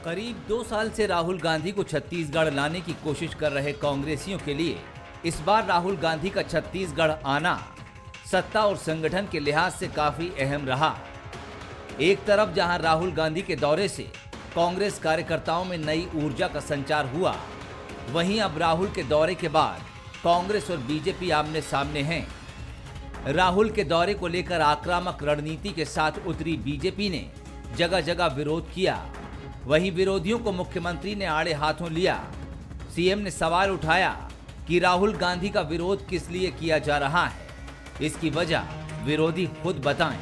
करीब 2 साल से राहुल गांधी को छत्तीसगढ़ लाने की कोशिश कर रहे कांग्रेसियों के लिए इस बार राहुल गांधी का छत्तीसगढ़ आना सत्ता और संगठन के लिहाज से काफी अहम रहा। एक तरफ जहां राहुल गांधी के दौरे से कांग्रेस कार्यकर्ताओं में नई ऊर्जा का संचार हुआ, वहीं अब राहुल के दौरे के बाद कांग्रेस और बीजेपी आमने सामने हैं। राहुल के दौरे को लेकर आक्रामक रणनीति के साथ उतरी बीजेपी ने जगह जगह विरोध किया। वहीं विरोधियों को मुख्यमंत्री ने आड़े हाथों लिया। सीएम ने सवाल उठाया कि राहुल गांधी का विरोध किस लिए किया जा रहा है, इसकी वजह विरोधी खुद बताएं।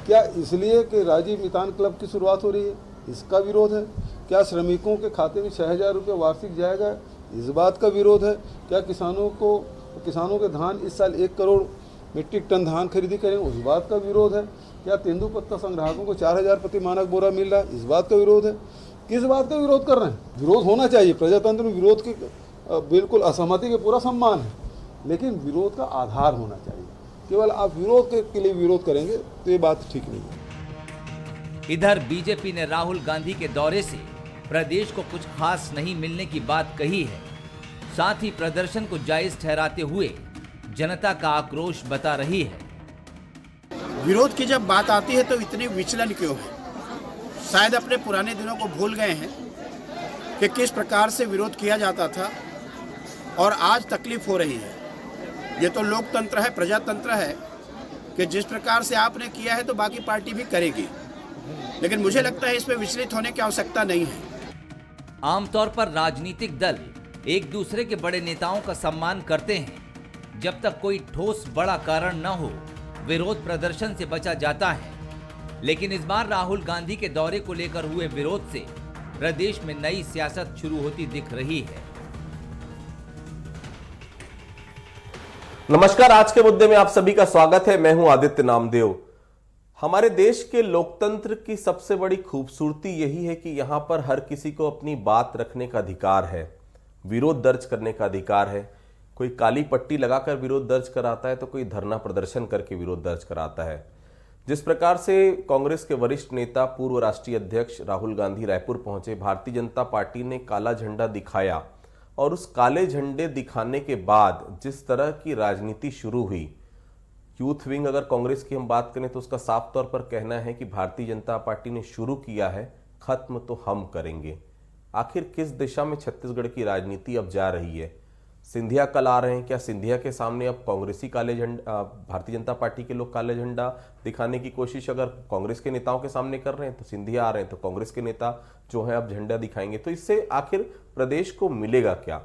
क्या इसलिए कि राजीव मितान क्लब की शुरुआत हो रही है, इसका विरोध है? क्या श्रमिकों के खाते में 6,000 रुपये वार्षिक जाएगा, इस बात का विरोध है? क्या किसानों के धान इस साल 1 करोड़ मीट्रिक टन धान खरीदी करेंगे, उस बात का विरोध है? क्या तेंदुपत्ता संग्राहकों को 4,000 प्रति मानक बोरा मिल रहा है, इस बात का विरोध है? किस बात का विरोध कर रहे हैं? विरोध होना चाहिए, प्रजातंत्र में विरोध की बिल्कुल असहमति के पूरा सम्मान है, लेकिन विरोध का आधार होना चाहिए। केवल आप विरोध के लिए विरोध करेंगे तो ये बात ठीक नहीं है। इधर बीजेपी ने राहुल गांधी के दौरे से प्रदेश को कुछ खास नहीं मिलने की बात कही है। साथ ही प्रदर्शन को जायज ठहराते हुए जनता का आक्रोश बता रही है। विरोध की जब बात आती है तो इतनी विचलन क्यों है? शायद अपने पुराने दिनों को भूल गए हैं कि किस प्रकार से विरोध किया जाता था और आज तकलीफ हो रही है। ये तो लोकतंत्र है, प्रजातंत्र है कि जिस प्रकार से आपने किया है तो बाकी पार्टी भी करेगी, लेकिन मुझे लगता है इसमें विचलित होने की आवश्यकता नहीं है। आमतौर पर राजनीतिक दल एक दूसरे के बड़े नेताओं का सम्मान करते हैं। जब तक कोई ठोस बड़ा कारण न हो, विरोध प्रदर्शन से बचा जाता है। लेकिन इस बार राहुल गांधी के दौरे को लेकर हुए विरोध से प्रदेश में नई सियासत शुरू होती दिख रही है। नमस्कार, आज के मुद्दे में आप सभी का स्वागत है। मैं हूं आदित्य नामदेव। हमारे देश के लोकतंत्र की सबसे बड़ी खूबसूरती यही है कि यहां पर हर किसी को अपनी बात रखने का अधिकार है, विरोध दर्ज करने का अधिकार है। कोई काली पट्टी लगाकर विरोध दर्ज कराता है तो कोई धरना प्रदर्शन करके विरोध दर्ज कराता है। जिस प्रकार से कांग्रेस के वरिष्ठ नेता पूर्व राष्ट्रीय अध्यक्ष राहुल गांधी रायपुर पहुंचे, भारतीय जनता पार्टी ने काला झंडा दिखाया और उस काले झंडे दिखाने के बाद जिस तरह की राजनीति शुरू हुई, यूथ विंग अगर कांग्रेस की हम बात करें तो उसका साफ तौर पर कहना है कि भारतीय जनता पार्टी ने शुरू किया है, खत्म तो हम करेंगे। आखिर किस दिशा में छत्तीसगढ़ की राजनीति अब जा रही है? सिंधिया कल आ रहे हैं, क्या सिंधिया के सामने अब कांग्रेसी काले झंडा, भारतीय जनता पार्टी के लोग काले झंडा दिखाने की कोशिश अगर कांग्रेस के नेताओं के सामने कर रहे हैं तो सिंधिया आ रहे हैं तो कांग्रेस के नेता जो है अब झंडा दिखाएंगे। तो इससे आखिर प्रदेश को मिलेगा क्या?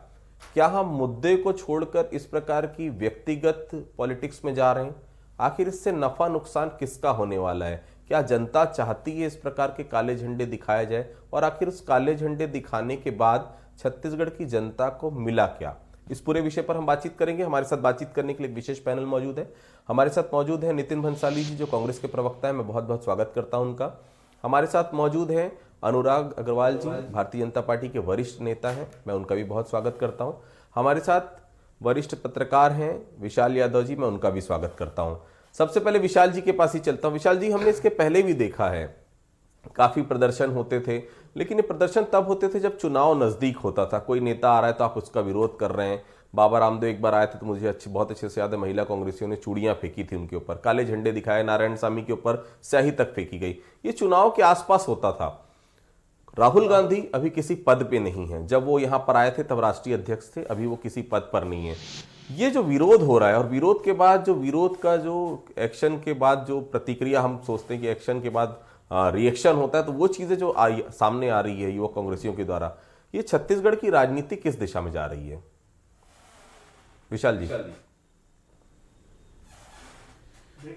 क्या हम मुद्दे को छोड़कर इस प्रकार की व्यक्तिगत पॉलिटिक्स में जा रहे हैं? आखिर इससे नफा नुकसान किसका होने वाला है? क्या जनता चाहती है इस प्रकार के काले झंडे दिखाया जाए? और आखिर उस काले झंडे दिखाने के बाद छत्तीसगढ़ की जनता को मिला क्या? इस पूरे विषय पर हम बातचीत करेंगे। हमारे साथ बातचीत करने के लिए एक विशेष पैनल मौजूद है। हमारे साथ मौजूद है नितिन भंसाली जी, जो कांग्रेस के प्रवक्ता है। मैं बहुत बहुत स्वागत करता हूं उनका। हमारे साथ मौजूद हैं अनुराग अग्रवाल जी, भारतीय जनता पार्टी के वरिष्ठ नेता हैं। मैं उनका भी बहुत स्वागत करता हूं। हमारे साथ वरिष्ठ पत्रकार हैं विशाल यादव जी, मैं उनका भी स्वागत करता हूं। सबसे पहले विशाल जी के पास ही चलता हूं। विशाल जी, हमने इसके पहले भी देखा है काफी प्रदर्शन होते थे, लेकिन ये प्रदर्शन तब होते थे जब चुनाव नजदीक होता था। कोई नेता आ रहा है तो आप उसका विरोध कर रहे हैं। बाबा रामदेव एक बार आए थे तो मुझे बहुत अच्छे से याद है, महिला कांग्रेसियों ने चूड़ियां फेंकी थी उनके ऊपर, काले झंडे दिखाए, नारायण स्वामी के ऊपर स्याही तक फेंकी गई। ये चुनाव के आसपास होता था। राहुल गांधी अभी किसी पद पे नहीं है। जब वो यहां पर आए थे तब राष्ट्रीय अध्यक्ष थे, अभी वो किसी पद पर नहीं है। ये जो विरोध हो रहा है और विरोध के बाद जो विरोध का जो एक्शन के बाद जो प्रतिक्रिया, हम सोचते हैं कि एक्शन के बाद रिएक्शन होता है, तो वो चीजें जो सामने आ रही है युवा कांग्रेसियों के द्वारा, ये छत्तीसगढ़ की राजनीति किस दिशा में जा रही है? विशाल जी।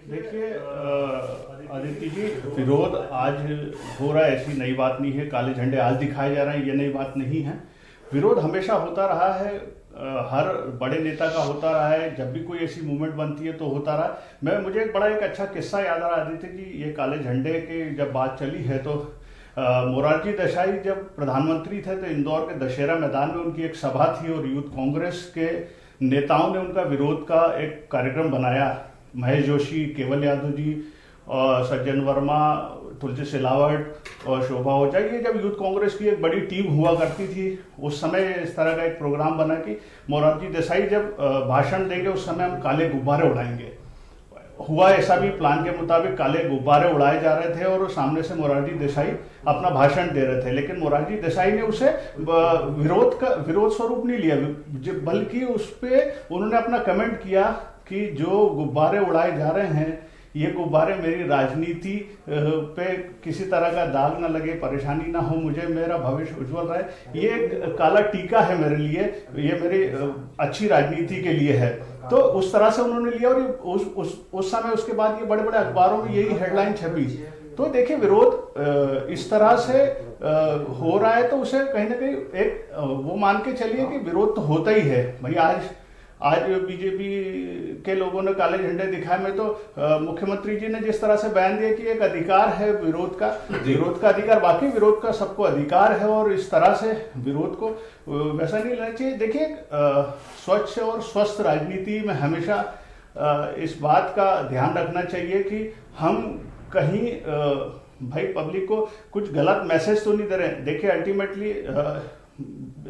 देखिए आदित्य जी, विरोध आज हो रहा है, ऐसी नई बात नहीं है। काले झंडे आज दिखाए जा रहे हैं, ये नई बात नहीं है। विरोध हमेशा होता रहा है, हर बड़े नेता का होता रहा है। जब भी कोई ऐसी मूवमेंट बनती है तो होता रहा। मुझे एक अच्छा किस्सा याद आ रहा है आदित्य जी। ये काले झंडे की जब बात चली है तो मोरारजी देसाई जब प्रधानमंत्री थे तो इंदौर के दशहरा मैदान में उनकी एक सभा थी और यूथ कांग्रेस के नेताओं ने उनका विरोध का एक कार्यक्रम बनाया। महेश जोशी, केवल यादव जी और सज्जन वर्मा, तुलसी सिलावट और शोभा ओझा, ये जब यूथ कांग्रेस की एक बड़ी टीम हुआ करती थी उस समय इस तरह का एक प्रोग्राम बना कि मोरारजी देसाई जब भाषण देंगे उस समय हम काले गुब्बारे उड़ाएंगे। हुआ ऐसा भी, प्लान के मुताबिक काले गुब्बारे उड़ाए जा रहे थे और सामने से मोरारजी देसाई अपना भाषण दे रहे थे, लेकिन मोरारजी देसाई ने उसे विरोध स्वरूप नहीं लिया, बल्कि उस पर उन्होंने अपना कमेंट किया कि जो गुब्बारे उड़ाए जा रहे हैं ये गुब्बारे मेरी राजनीति पे किसी तरह का दाग ना लगे, परेशानी ना हो, मुझे मेरा भविष्य उज्जवल रहे, ये एक काला टीका है मेरे लिए, ये मेरी अच्छी राजनीति के लिए है। तो उस तरह से उन्होंने लिया और उस समय उसके बाद ये बड़े बड़े अखबारों में यही हेडलाइन छपी। तो देखिए विरोध इस तरह से हो रहा है तो उसे कहीं ना कहीं एक वो मान के चलिए कि विरोध तो होता ही है भाई। आज बीजेपी के लोगों ने काले झंडे दिखाए में तो मुख्यमंत्री जी ने जिस तरह से बयान दिया कि एक अधिकार है विरोध का अधिकार, बाकी विरोध का सबको अधिकार है और इस तरह से विरोध को वैसा नहीं लेना चाहिए। देखिए स्वच्छ और स्वस्थ राजनीति में हमेशा इस बात का ध्यान रखना चाहिए कि हम कहीं भाई पब्लिक को कुछ गलत मैसेज तो नहीं दे रहे। देखिए अल्टीमेटली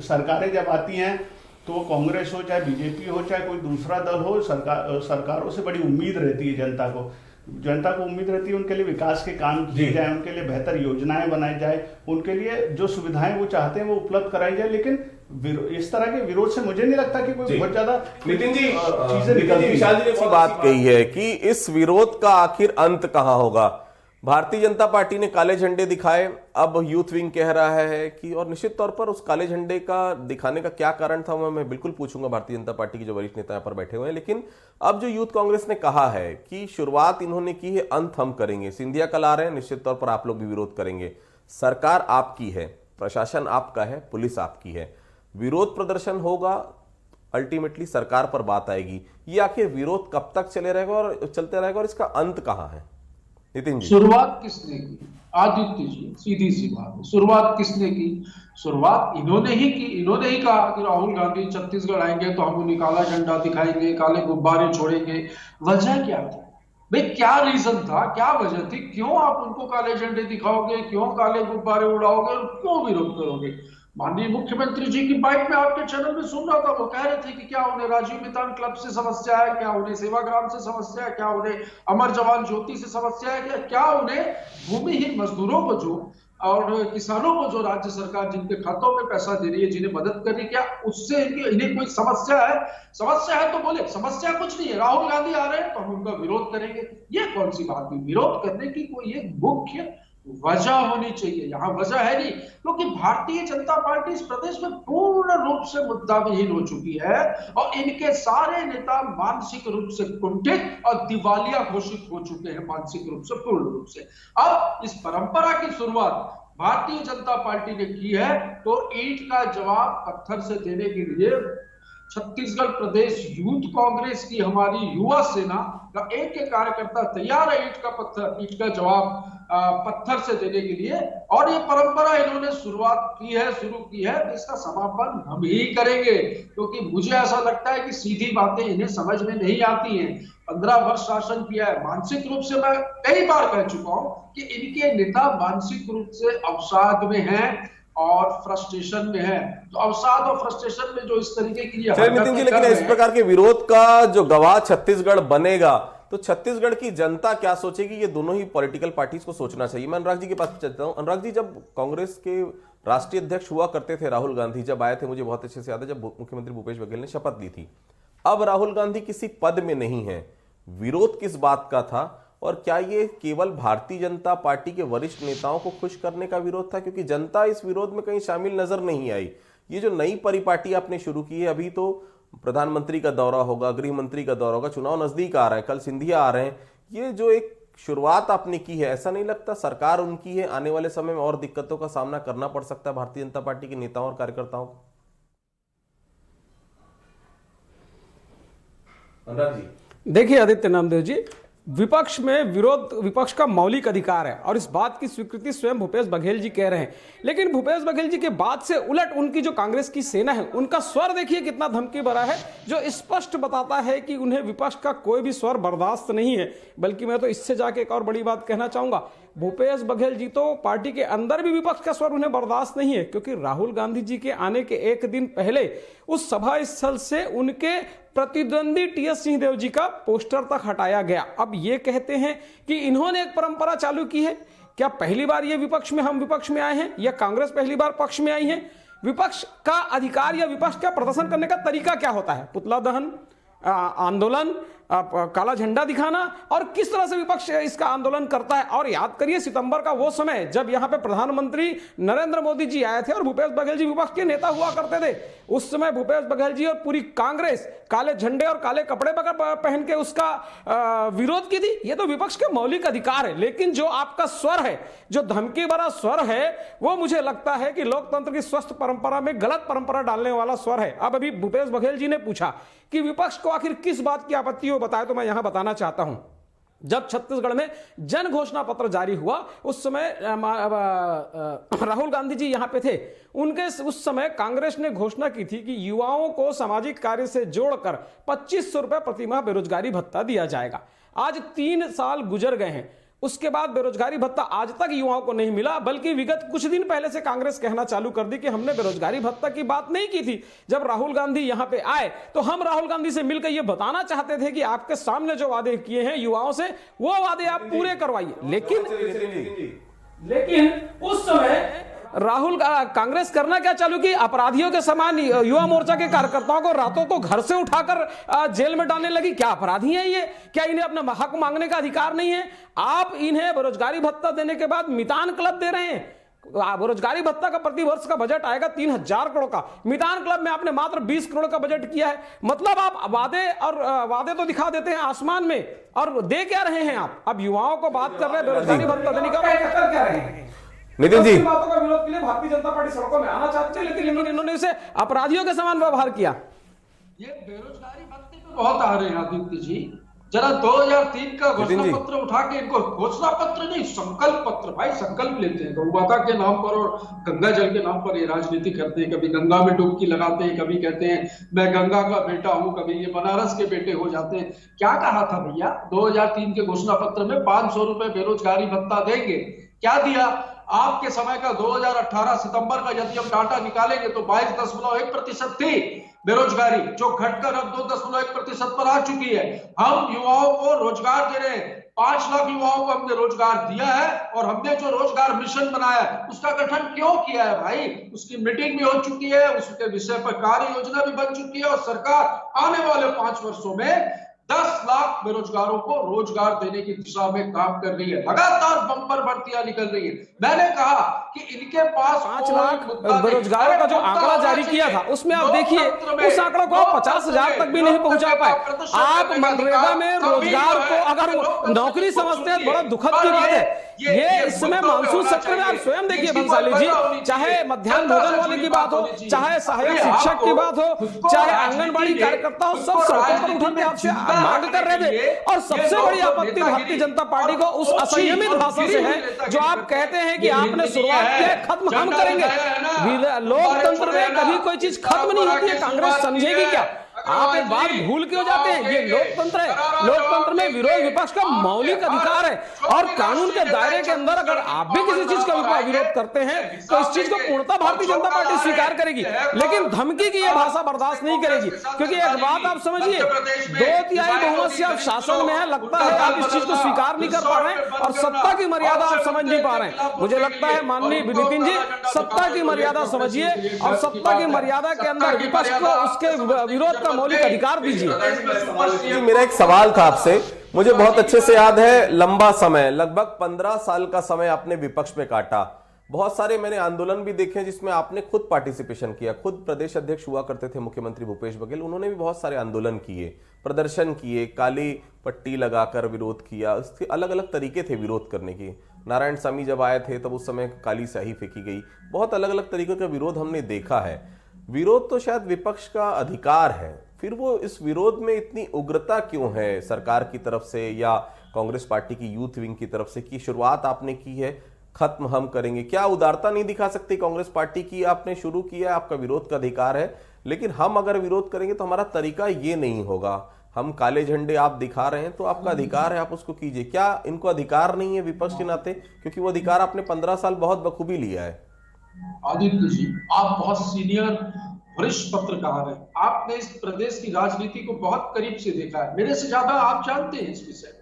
सरकारें जब आती हैं तो वो कांग्रेस हो चाहे बीजेपी हो चाहे कोई दूसरा दल हो, सरकारों से बड़ी उम्मीद रहती है जनता को उम्मीद रहती है उनके लिए विकास के काम किए जाए, उनके लिए बेहतर योजनाएं बनाई जाए, उनके लिए जो सुविधाएं वो चाहते हैं वो उपलब्ध कराई जाए। लेकिन इस तरह के विरोध से मुझे नहीं लगता कि कोई बहुत ज्यादा नितिन जी विशाल जी ने बात कही है कि इस विरोध का आखिर अंत कहां होगा। भारतीय जनता पार्टी ने काले झंडे दिखाए, अब यूथ विंग कह रहा है कि, और निश्चित तौर पर उस काले झंडे का दिखाने का क्या कारण था मैं बिल्कुल पूछूंगा भारतीय जनता पार्टी के जो वरिष्ठ नेता यहाँ पर बैठे हुए हैं। लेकिन अब जो यूथ कांग्रेस ने कहा है कि शुरुआत इन्होंने की है, अंत हम करेंगे। सिंधिया कल आ रहे हैं, निश्चित तौर पर आप लोग भी विरोध करेंगे। सरकार आपकी है, प्रशासन आपका है, पुलिस आपकी है, विरोध प्रदर्शन होगा, अल्टीमेटली सरकार पर बात आएगी। ये आखिर विरोध कब तक चलते रहेगा और इसका अंत कहां है? नितिन जी, शुरुआत किसने की? आदित्य जी, सीधी सी बात है, शुरुआत किसने की? शुरुआत इन्होंने ही की। इन्होंने ही कहा कि राहुल गांधी छत्तीसगढ़ आएंगे तो हम उन्हें काला झंडा दिखाएंगे, काले गुब्बारे छोड़ेंगे। वजह क्या थी भाई? क्या रीजन था, क्या वजह थी? क्यों आप उनको काले झंडे दिखाओगे, क्यों काले गुब्बारे उड़ाओगे और क्यों विरोध करोगे? माननीय मुख्यमंत्री जी की बाइट में आपके चैनल में सुन रहा था, वो कह रहे थे कि क्या उन्हें राजीव मितान क्लब से समस्या है, क्या उन्हें सेवाग्राम से समस्या है, क्या उन्हें अमर जवान ज्योति से समस्या है, क्या उन्हें भूमिहीन मजदूरों को जो और किसानों को जो राज्य सरकार जिनके खातों में पैसा दे रही है, जिन्हें मदद कर रही है, क्या उससे इन्हें कोई समस्या है? समस्या है तो बोले, समस्या कुछ नहीं है, राहुल गांधी आ रहे हैं तो हम उनका विरोध करेंगे। ये कौन सी बात हुई? विरोध करने की कोई एक मुख्य वजह होनी चाहिए। यहां वजह है नहीं, क्योंकि भारतीय जनता पार्टी इस प्रदेश में पूर्ण रूप से मुद्दाविहीन हो चुकी है और इनके सारे नेता मानसिक रूप से कुंठित और दिवालिया घोषित हो चुके हैं, मानसिक रूप से, पूर्ण रूप से। अब इस परंपरा की शुरुआत भारतीय जनता पार्टी ने की है तो ईंट का जवाब पत्थर से देने के लिए छत्तीसगढ़ प्रदेश यूथ कांग्रेस की हमारी युवा सेना का एक कार्यकर्ता तैयार है ईंट का जवाब पत्थर से देने के लिए। और ये परंपरा इन्होंने शुरू की है तो इसका समापन हम ही करेंगे, क्योंकि मुझे ऐसा लगता है कि सीधी बातें इन्हें समझ में नहीं आती हैं। 15 वर्ष शासन किया है, मानसिक रूप से मैं कई बार कह चुका हूं कि इनके नेता मानसिक रूप से अवसाद में हैं और फ्रस्ट्रेशन में है। तो अवसाद और फ्रस्ट्रेशन में जो इस तरीके की नितिन जी, लेकिन इस प्रकार के विरोध का जो गवाह छत्तीसगढ़ बनेगा तो छत्तीसगढ़ की जनता क्या सोचेगी, ये दोनों ही पॉलिटिकल पार्टीज को सोचना चाहिए। मैं अनुराग जी के पास चलता हूं। अनुराग जी, जब कांग्रेस के राष्ट्रीय अध्यक्ष हुआ करते थे राहुल गांधी, जब आए थे, मुझे बहुत अच्छे से याद है जब मुख्यमंत्री भूपेश बघेल ने शपथ ली थी। अब राहुल गांधी किसी पद में नहीं है, विरोध किस बात का था और क्या ये केवल भारतीय जनता पार्टी के वरिष्ठ नेताओं को खुश करने का विरोध था? क्योंकि जनता इस विरोध में कहीं शामिल नजर नहीं आई। ये जो नई परिपाटी आपने शुरू की है, अभी तो प्रधानमंत्री का दौरा होगा, गृह मंत्री का दौरा होगा, चुनाव नजदीक आ रहा है, कल सिंधिया आ रहे हैं, ये जो एक शुरुआत आपने की है, ऐसा नहीं लगता सरकार उनकी है, आने वाले समय में और दिक्कतों का सामना करना पड़ सकता है भारतीय जनता पार्टी के नेताओं और कार्यकर्ताओं को? देखिए आदित्य नामदेव जी, विपक्ष में विरोध विपक्ष का मौलिक अधिकार है और इस बात की स्वीकृति स्वयं भूपेश बघेल जी कह रहे हैं। लेकिन भूपेश बघेल जी के बात से उलट उनकी जो कांग्रेस की सेना है उनका स्वर देखिए कितना धमकी भरा है, जो स्पष्ट बताता है कि उन्हें विपक्ष का कोई भी स्वर बर्दाश्त नहीं है। बल्कि मैं तो इससे जाके एक और बड़ी बात कहना चाहूंगा, भूपेश बघेल जी तो पार्टी के अंदर भी विपक्ष का स्वर उन्हें बर्दाश्त नहीं है, क्योंकि राहुल गांधी जी के आने के एक दिन पहले उस सभा स्थल से उनके प्रतिद्वंदी टीएस सिंहदेव जी का पोस्टर तक हटाया गया। अब ये कहते हैं कि इन्होंने एक परंपरा चालू की है। क्या पहली बार ये हम विपक्ष में आए हैं या कांग्रेस पहली बार पक्ष में आई है? विपक्ष का अधिकार या विपक्ष का प्रदर्शन करने का तरीका क्या होता है? पुतला दहन, आंदोलन, काला झंडा दिखाना, और किस तरह से विपक्ष इसका आंदोलन करता है। और याद करिए सितंबर का वो समय जब यहां पे प्रधानमंत्री नरेंद्र मोदी जी आए थे और भूपेश बघेल जी विपक्ष के नेता हुआ करते थे। उस समय भूपेश बघेल जी और पूरी कांग्रेस काले झंडे और काले कपड़े पहन के उसका विरोध की थी। ये तो विपक्ष के मौलिक अधिकार है। लेकिन जो आपका स्वर है, जो धमकी भरा स्वर है, वो मुझे लगता है कि लोकतंत्र की स्वस्थ परंपरा में गलत परंपरा डालने वाला स्वर है। अब अभी भूपेश बघेल जी ने पूछा कि विपक्ष को आखिर किस बात की आपत्ति हो, बताए तो मैं यहां बताना चाहता हूं। जब छत्तीसगढ़ में जन घोषणा पत्र जारी हुआ उस समय राहुल गांधी जी यहां पे थे। उस समय कांग्रेस ने घोषणा की थी कि युवाओं को सामाजिक कार्य से जोड़कर 2500 रुपए प्रतिमाह बेरोजगारी भत्ता दिया जाएगा। आज 3 साल गुजर गए हैं, उसके बाद बेरोजगारी भत्ता आज तक युवाओं को नहीं मिला। बल्कि विगत कुछ दिन पहले से कांग्रेस कहना चालू कर दी कि हमने बेरोजगारी भत्ता की बात नहीं की थी। जब राहुल गांधी यहां पे आए तो हम राहुल गांधी से मिलकर यह बताना चाहते थे कि आपके सामने जो वादे किए हैं युवाओं से, वो वादे आप पूरे करवाइए। लेकिन उस समय राहुल कांग्रेस करना क्या चालू की? अपराधियों के समान युवा मोर्चा के कार्यकर्ताओं को रातों को घर से उठाकर जेल में डालने लगी। क्या अपराधी हैं ये? क्या इन्हें अपना हक मांगने का अधिकार नहीं है? आप इन्हें बेरोजगारी भत्ता देने के बाद मितान क्लब दे रहे हैं। बेरोजगारी भत्ता का प्रति वर्ष का बजट आएगा 3000 करोड़ का। मितान क्लब में आपने मात्र 20 करोड़ का बजट किया है। मतलब आप वादे तो दिखा देते हैं आसमान में, और दे क्या रहे हैं आप? अब युवाओं को बात कर रहे हैं बेरोजगारी भत्ता देने का, कर क्या रहे हैं? नितिन जी, बातों का विरोध के लिए भारतीय जनता पार्टी सड़कों में आना चाहती है, लेकिन इन्होंने इसे अपराधियों के समान व्यवहार किया। ये बेरोजगारी भत्ते पे बहुत आ रहे हैं आदित्य जी। जरा 2003 का घोषणा पत्र उठा के, इनको घोषणा पत्र नहीं संकल्प पत्र, भाई संकल्प लेते हैं। गौ माता के नाम पर और गंगा जल के नाम पर ये राजनीति करते हैं। कभी गंगा में डुबकी लगाते हैं, कभी कहते हैं मैं गंगा का बेटा हूं, कभी ये बनारस के बेटे हो जाते हैं। क्या कहा था भैया 2003 के घोषणा पत्र में? 500 रुपए बेरोजगारी भत्ता देंगे। क्या दिया? आपके समय का 2018 सितंबर का यदि हम डाटा निकालेंगे तो 22.1% थी बेरोजगारी, जो घटकर अब 2.1% पर आ चुकी है। हम युवाओं को रोजगार दे रहे हैं। 5 लाख युवाओं को हमने रोजगार दिया है, और हमने जो रोजगार मिशन बनाया है उसका गठन क्यों किया है भाई? उसकी मीटिंग भी हो चुकी है, उसके विषय पर कार्य योजना भी बन चुकी है, और सरकार आने वाले 5 वर्षों में 10 लाख बेरोजगारों को रोजगार देने की दिशा में काम कर रही है। लगातार बम्पर भर्तियां निकल रही है। मैंने कहा कि इनके पास 5 लाख बेरोजगारों का जो आंकड़ा जारी किया था उसमें आप देखिए उस आंकड़े को 50,000 तक भी नहीं पहुंचा पाए। आप मनरेगा में रोजगार को अगर नौकरी समझते हैं, बड़ा दुखद की बात है। ये इस समय मानसून सत्र में आप स्वयं देखिए बंसाली जी, चाहे मध्याह्न भोजन वाले की बात हो, चाहे सहायक शिक्षक की बात हो, चाहे आंगनबाड़ी कार्यकर्ता हो, सब सड़कों पर उठकर आपसे मांग कर रहे थे। और सबसे बड़ी आपत्ति भारतीय जनता पार्टी को उस असंयमित भाषा से है जो आप कहते हैं कि आपने शुरुआत किया, खत्म हम करेंगे। लोकतंत्र में कभी कोई चीज खत्म नहीं होती है, कांग्रेस समझेगी क्या? आप एक बात भूल क्यों जाते हैं? ये लोकतंत्र है। लोकतंत्र में विरोध विपक्ष का मौलिक अधिकार है, और कानून के दायरे के अंदर अगर आप भी किसी चीज का विरोध करते हैं तो इस चीज को पूर्णतः भारतीय जनता पार्टी स्वीकार करेगी। लेकिन धमकी की यह भाषा बर्दाश्त नहीं करेगी, क्योंकि एक बात आप समझिए, 2/3 बहुमत से आप शासन में है, लगता है आप इस चीज को स्वीकार नहीं कर पा रहे हैं, और सत्ता की मर्यादा आप समझ नहीं पा रहे हैं। मुझे लगता है माननीय नितिन जी, सत्ता की मर्यादा समझिए, और सत्ता की मर्यादा के अंदर विपक्ष को उसके विरोध का मौलिक अधिकार दीजिए। मेरा एक सवाल था आपसे, मुझे बहुत अच्छे से याद है, लंबा समय लगभग 15 साल का समय आपने विपक्ष में काटा। बहुत सारे मैंने आंदोलन भी देखे जिसमें आपने खुद पार्टिसिपेशन किया। खुद प्रदेश अध्यक्ष हुआ करते थे मुख्यमंत्री भूपेश बघेल, उन्होंने भी बहुत सारे आंदोलन किए, प्रदर्शन किए, काली पट्टी लगाकर विरोध किया। उसके अलग अलग तरीके थे विरोध करने के। नारायण सामी जब आए थे तब उस समय काली स्याही फेंकी गई। बहुत अलग अलग तरीकों का विरोध हमने देखा है। विरोध तो शायद विपक्ष का अधिकार है, फिर वो इस विरोध में इतनी उग्रता क्यों है सरकार की तरफ से, या कांग्रेस पार्टी की यूथ विंग की तरफ से कि शुरुआत आपने की है, खत्म हम करेंगे। क्या उदारता नहीं दिखा सकती कांग्रेस पार्टी की? आपने शुरू किया है, आपका विरोध का अधिकार है, लेकिन हम अगर विरोध करेंगे तो हमारा तरीका ये नहीं होगा। हम काले झंडे आप दिखा रहे हैं तो आपका अधिकार है, आप उसको कीजिए। क्या इनको अधिकार नहीं है विपक्ष के नाते? क्योंकि वो अधिकार आपने 15 साल बहुत बखूबी लिया है। आदित्य जी, आप बहुत सीनियर वरिष्ठ पत्रकार हैं, आपने इस प्रदेश की राजनीति को बहुत करीब से देखा है, मेरे से ज्यादा आप जानते हैं इस विषय।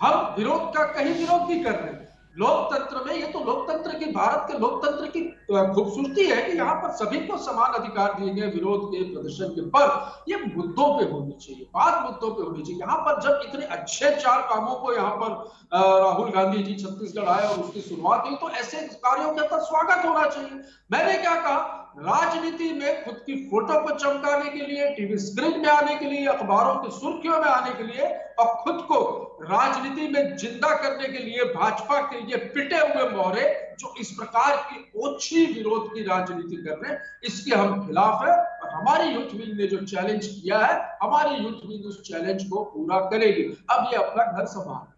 हम विरोध का कहीं विरोध नहीं कर रहे हैं। लोकतंत्र में, ये तो लोकतंत्र की, भारत के लोकतंत्र की खूबसूरती है कि यहाँ पर सभी को समान अधिकार दिए गए विरोध के, प्रदर्शन के। पर ये मुद्दों पे होनी चाहिए, बात मुद्दों पे होनी चाहिए। यहाँ पर जब इतने अच्छे 4 कामों को यहाँ पर राहुल गांधी जी छत्तीसगढ़ आए और उसकी शुरुआत हुई, तो ऐसे कार्यों का तो स्वागत होना चाहिए। मैंने क्या कहा, राजनीति में खुद की फोटो को चमकाने के लिए, टीवी स्क्रीन में आने के लिए, अखबारों की सुर्खियों में आने के लिए और खुद को राजनीति में जिंदा करने के लिए भाजपा के ये पिटे हुए मोहरे जो इस प्रकार की ओछी विरोध की राजनीति कर रहे हैं, इसके हम खिलाफ है। और हमारी यूथ विंग ने जो चैलेंज किया है, हमारी यूथ विंग उस चैलेंज को पूरा करेगी। अब ये अपना घर संभाल।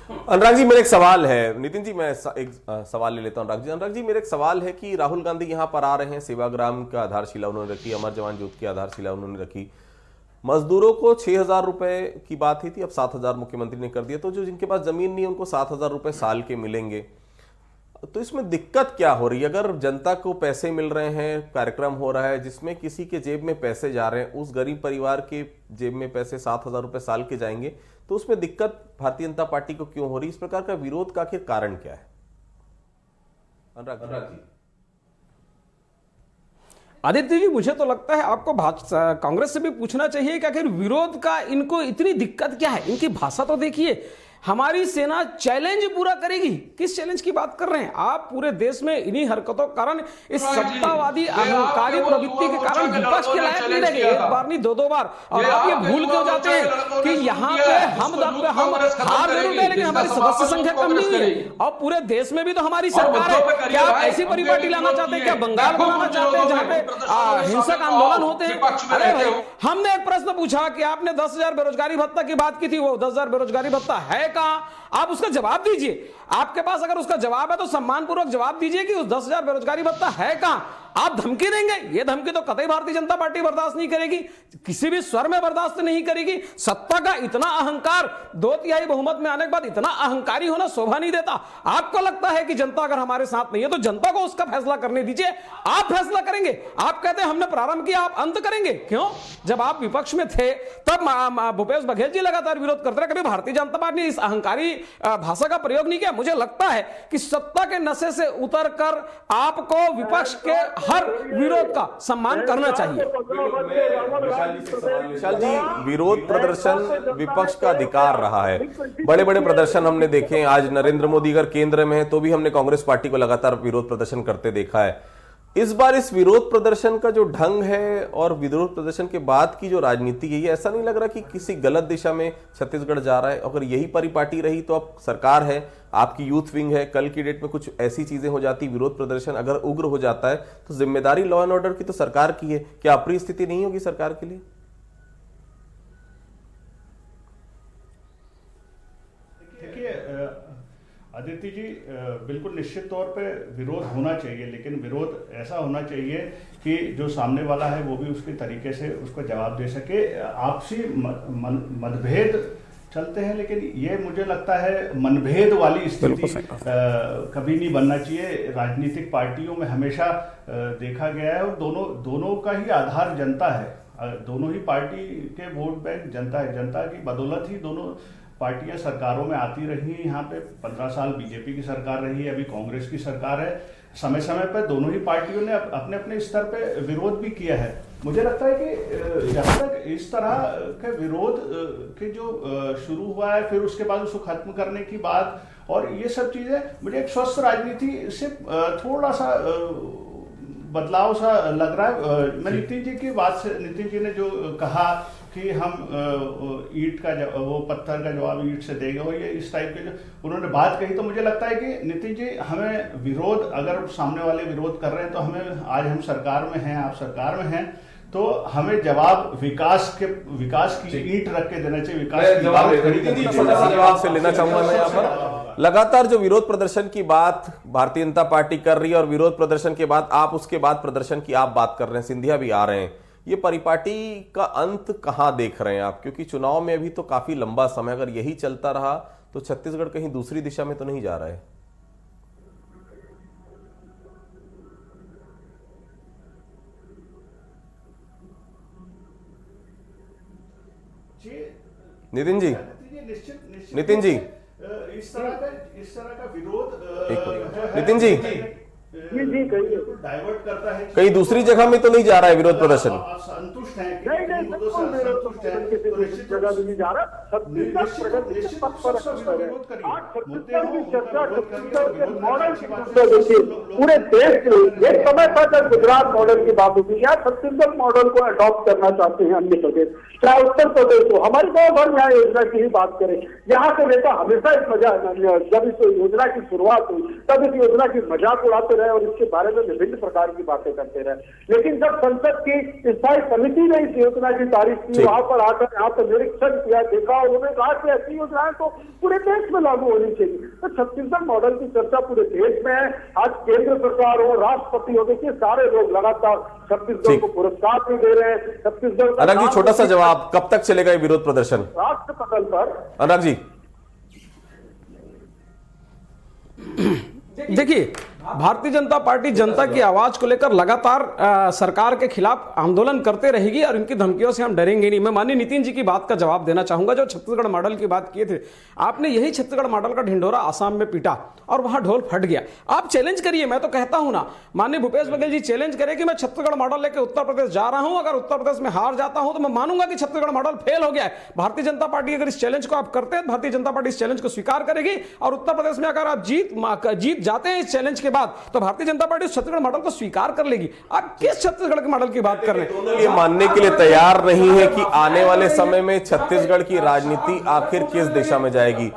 अनुराग जी, मेरा एक सवाल है। नितिन जी, मैं एक सवाल ले लेता हूं। अनुराग जी, मेरा एक सवाल है कि राहुल गांधी यहां पर आ रहे हैं, सेवाग्राम का आधारशिला उन्होंने रखी, अमर जवान ज्योति की आधारशिला उन्होंने रखी, मजदूरों को 6,000 रुपए की बात ही थी, अब 7,000 मुख्यमंत्री ने कर दिया। तो जो जिनके पास जमीन नहीं है उनको 7,000 रुपए साल के मिलेंगे। तो इसमें दिक्कत क्या हो रही है? अगर जनता को पैसे मिल रहे हैं, कार्यक्रम हो रहा है जिसमें किसी के जेब में पैसे जा रहे हैं, उस गरीब परिवार के जेब में पैसे 7,000 रुपए साल के जाएंगे, तो उसमें दिक्कत भारतीय जनता पार्टी को क्यों हो रही है? इस प्रकार का विरोध का आखिर कारण क्या है? अनुराग जी। आदित्य जी, मुझे तो लगता है आपको कांग्रेस से भी पूछना चाहिए कि आखिर विरोध का इनको इतनी दिक्कत क्या है। इनकी भाषा तो देखिए, हमारी सेना चैलेंज पूरा करेगी। किस चैलेंज की बात कर रहे हैं आप? पूरे देश में इन्हीं हरकतों के कारण, इस सत्तावादी अहंकारी प्रवृत्ति के कारण विपक्ष के लायक नहीं रहे, एक बार नहीं 2-2 बार। और आप ये भूल क्यों जाते हैं कि यहाँ पे हम हार जरूर गए, लेकिन हमारी सदस्य संख्या कम नहीं हुई है। और पूरे देश में भी तो हमारी सरकार है। क्या आप ऐसी परिपाटी लाना चाहते हैं? क्या बंगाल बनाना चाहते हैं जहां पे हिंसक आंदोलन होते हैं? अरे भाई, हमने एक प्रश्न पूछा कि आपने 10,000 बेरोजगारी भत्ता की बात की थी, वो 10,000 बेरोजगारी भत्ता है कहां? आप उसका जवाब दीजिए। आपके पास अगर उसका जवाब है तो सम्मानपूर्वक जवाब दीजिए कि उस 10,000 बेरोजगारी भत्ता है कहां। आप धमकी देंगे, ये धमकी तो कतई भारतीय जनता पार्टी बर्दाश्त नहीं करेगी, किसी भी स्वर में बर्दाश्त नहीं करेगी। सत्ता का इतना अहंकार, 2/3 बहुमत में आने के बाद इतना अहंकारी होना शोभा नहीं देता। आपको लगता है कि जनता अगर हमारे साथ नहीं है तो जनता को उसका फैसला करने दीजिए, आप फैसला करेंगे। आप कहते हैं हमने प्रारंभ किया, आप अंत करेंगे। क्यों? जब आप विपक्ष में थे तब भूपेश बघेल जी लगातार विरोध करते रहे, कभी भारतीय जनता पार्टी ने इस अहंकारी भाषा का प्रयोग नहीं किया। मुझे लगता है कि सत्ता के नशे से उतरकर आपको विपक्ष के हर विरोध का सम्मान करना चाहिए। विशाल जी, विरोध प्रदर्शन विपक्ष का अधिकार रहा है। बड़े बड़े प्रदर्शन हमने देखे। आज नरेंद्र मोदी अगर केंद्र में है तो भी हमने कांग्रेस पार्टी को लगातार विरोध प्रदर्शन करते देखा है। इस बार इस विरोध प्रदर्शन का जो ढंग है और विरोध प्रदर्शन के बाद की जो राजनीति है, ये ऐसा नहीं लग रहा कि किसी गलत दिशा में छत्तीसगढ़ जा रहा है? अगर यही परिपाटी रही तो अब सरकार है, आपकी यूथ विंग है, कल की डेट में कुछ ऐसी चीजें हो जाती, विरोध प्रदर्शन अगर उग्र हो जाता है तो जिम्मेदारी लॉ एंड ऑर्डर की तो सरकार की है। क्या अप्रिय स्थिति नहीं होगी सरकार के लिए? आदित्य जी, बिल्कुल निश्चित तौर पे विरोध होना चाहिए, लेकिन विरोध ऐसा होना चाहिए कि जो सामने वाला है वो भी उसके तरीके से उसको जवाब दे सके। आपसी मतभेद चलते हैं, लेकिन ये मुझे लगता है मनभेद वाली स्थिति कभी नहीं बनना चाहिए। राजनीतिक पार्टियों में हमेशा देखा गया है, और दोनों का ही आधार जनता है। दोनों ही पार्टी के वोट बैंक जनता है। जनता की बदौलत ही दोनों पार्टियां सरकारों में आती रही हैं। यहाँ पे 15 साल बीजेपी की सरकार रही है, अभी कांग्रेस की सरकार है। समय समय पर दोनों ही पार्टियों ने अपने अपने स्तर पे विरोध भी किया है। मुझे लगता है कि जहाँ तक इस तरह के विरोध के जो शुरू हुआ है, फिर उसके बाद उसको खत्म करने की बात और ये सब चीजें, मुझे एक स्वस्थ राजनीति से थोड़ा सा बदलाव सा लग रहा है। मैं नितिन जी की बात से, नितिन जी ने जो कहा कि हम ईंट का वो पत्थर का जवाब ईंट से देंगे, और ये इस टाइप के जो उन्होंने बात कही, तो मुझे लगता है कि नितिन जी, हमें विरोध, अगर सामने वाले विरोध कर रहे हैं तो हमें, आज हम सरकार में हैं, आप सरकार में हैं, तो हमें जवाब विकास की ईंट रख के देना चाहिए। विकास की बात जवाब से लेना चाहूंगा मैं यहाँ पर। लगातार जो विरोध प्रदर्शन की बात भारतीय जनता पार्टी कर रही है और विरोध प्रदर्शन के बाद आप उसके बाद प्रदर्शन की आप बात कर रहे हैं, सिंधिया भी आ रहे हैं, ये परिपाटी का अंत कहां देख रहे हैं आप? क्योंकि चुनाव में अभी तो काफी लंबा समय, अगर यही चलता रहा तो छत्तीसगढ़ कहीं दूसरी दिशा में तो नहीं जा रहा है? नितिन जी, नितिन जी, इस तरह का विरोध नितिन जी डाइवर्ट करता है। कहीं दूसरी जगह में तो नहीं जा रहा है विरोध प्रदर्शन? आप संतुष्ट हैं? नहीं, संतुष्ट हैं तो निश्चित जगह भी नहीं जा रहा। छत्तीसगढ़ प्रगति के पथ पर आज छत्तीसगढ़ की चर्चा छत्तीसगढ़ के मॉडल की देखिए पूरे देश में एक समय था जब गुजरात मॉडल की बात होती है, छत्तीसगढ़ मॉडल को अडॉप्ट करना चाहते हैं अन्य प्रदेश, चाहे उत्तर प्रदेश हो। हमारी गवर्नमेंट यहाँ योजना की ही बात करें, यहाँ से नेता हमेशा इस जब इस योजना की शुरुआत हुई तब इस योजना की मजाक उड़ाते रहे और इसके बारे में विभिन्न प्रकार की बातें करते रहे। लेकिन जब संसद की स्थायी समिति ने इस योजना की तारीफ की, वहां पर आकर यहाँ पर निरीक्षण किया, देखा, उन्होंने कहा कि ऐसी योजनाएं तो पूरे देश में लागू होनी चाहिए। तो छत्तीसगढ़ मॉडल की चर्चा पूरे देश में है। आज केंद्र सरकार हो, राष्ट्रपति हो, देखिए सारे लोग लगातार छत्तीसगढ़ को पुरस्कार भी दे रहे हैं। छत्तीसगढ़ अनुराग जी, छोटा सा जवाब, कब तक चलेगा ये विरोध प्रदर्शन राष्ट्रपति पर? अनुराग जी देखिए, भारतीय जनता पार्टी जनता की आवाज को लेकर लगातार सरकार के खिलाफ आंदोलन करते रहेगी और इनकी धमकियों से हम डरेंगे नहीं। मैं माननीय नितिन जी की बात का जवाब देना चाहूंगा। जो छत्तीसगढ़ मॉडल की बात किए थे आपने, यही छत्तीसगढ़ मॉडल का ढिंढोरा आसाम में पीटा और वहां ढोल फट गया। आप चैलेंज करिए, मैं तो कहता हूं ना, माननीय भूपेश बघेल जी चैलेंज करें कि मैं छत्तीसगढ़ मॉडल लेकर उत्तर प्रदेश जा रहा हूं, अगर उत्तर प्रदेश में हार जाता हूं तो मैं मानूंगा कि छत्तीसगढ़ मॉडल फेल हो गया है। भारतीय जनता पार्टी अगर इस चैलेंज को आप करते हैं, भारतीय जनता पार्टी इस चैलेंज को स्वीकार करेगी और उत्तर प्रदेश में अगर आप जीत जाते हैं इस चैलेंज के बाद, तो भारतीय जनता पार्टी छत्तीसगढ़ मॉडल को स्वीकार कर लेगी। आप किस छत्तीसगढ़ के मॉडल की बात कर रहे हैं? ये मानने के लिए तैयार नहीं है कि आने वाले समय में छत्तीसगढ़ की राजनीति आखिर किस दिशा में जाएगी।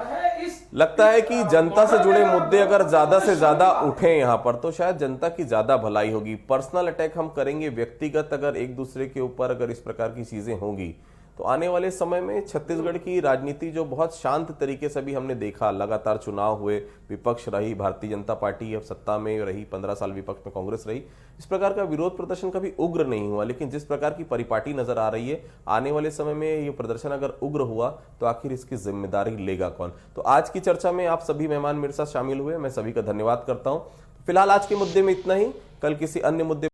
लगता है कि जनता से जुड़े मुद्दे अगर ज्यादा से ज्यादा उठे यहां पर तो शायद जनता की ज्यादा भलाई होगी। पर्सनल अटैक हम करेंगे व्यक्तिगत, अगर एक दूसरे के ऊपर अगर इस प्रकार की चीजें होंगी तो आने वाले समय में छत्तीसगढ़ की राजनीति जो बहुत शांत तरीके से भी हमने देखा, लगातार चुनाव हुए, विपक्ष रही भारतीय जनता पार्टी, अब सत्ता में रही, 15 साल विपक्ष में कांग्रेस रही, इस प्रकार का विरोध प्रदर्शन कभी उग्र नहीं हुआ। लेकिन जिस प्रकार की परिपाटी नजर आ रही है, आने वाले समय में ये प्रदर्शन अगर उग्र हुआ तो आखिर इसकी जिम्मेदारी लेगा कौन? तो आज की चर्चा में आप सभी मेहमान मेरे साथ शामिल हुए, मैं सभी का धन्यवाद करता हूं। फिलहाल आज के मुद्दे में इतना ही, कल किसी अन्य मुद्दे